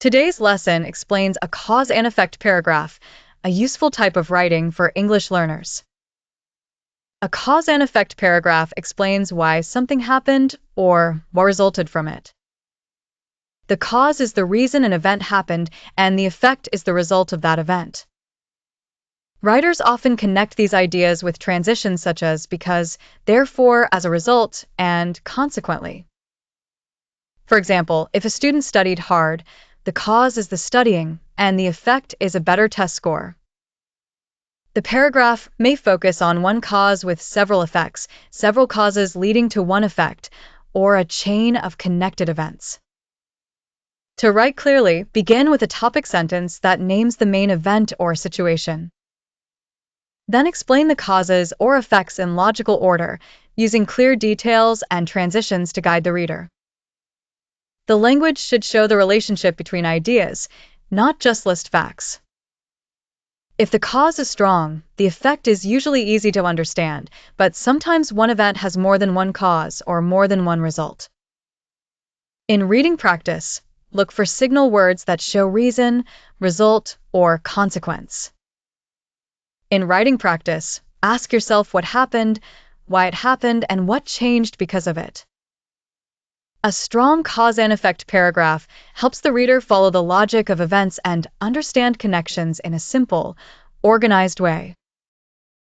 Today's lesson explains a cause and effect paragraph, a useful type of writing for English learners. A cause and effect paragraph explains why something happened or what resulted from it. The cause is the reason an event happened, and the effect is the result of that event. Writers often connect these ideas with transitions such as because, therefore, as a result, and consequently. For example, if a student studied hard, the cause is the studying, and the effect is a better test score. The paragraph may focus on one cause with several effects, several causes leading to one effect, or a chain of connected events. To write clearly, begin with a topic sentence that names the main event or situation. Then explain the causes or effects in logical order, using clear details and transitions to guide the reader. The language should show the relationship between ideas, not just list facts. If the cause is strong, the effect is usually easy to understand, but sometimes one event has more than one cause or more than one result. In reading practice, look for signal words that show reason, result, or consequence. In writing practice, ask yourself what happened, why it happened, and what changed because of it. A strong cause and effect paragraph helps the reader follow the logic of events and understand connections in a simple, organized way.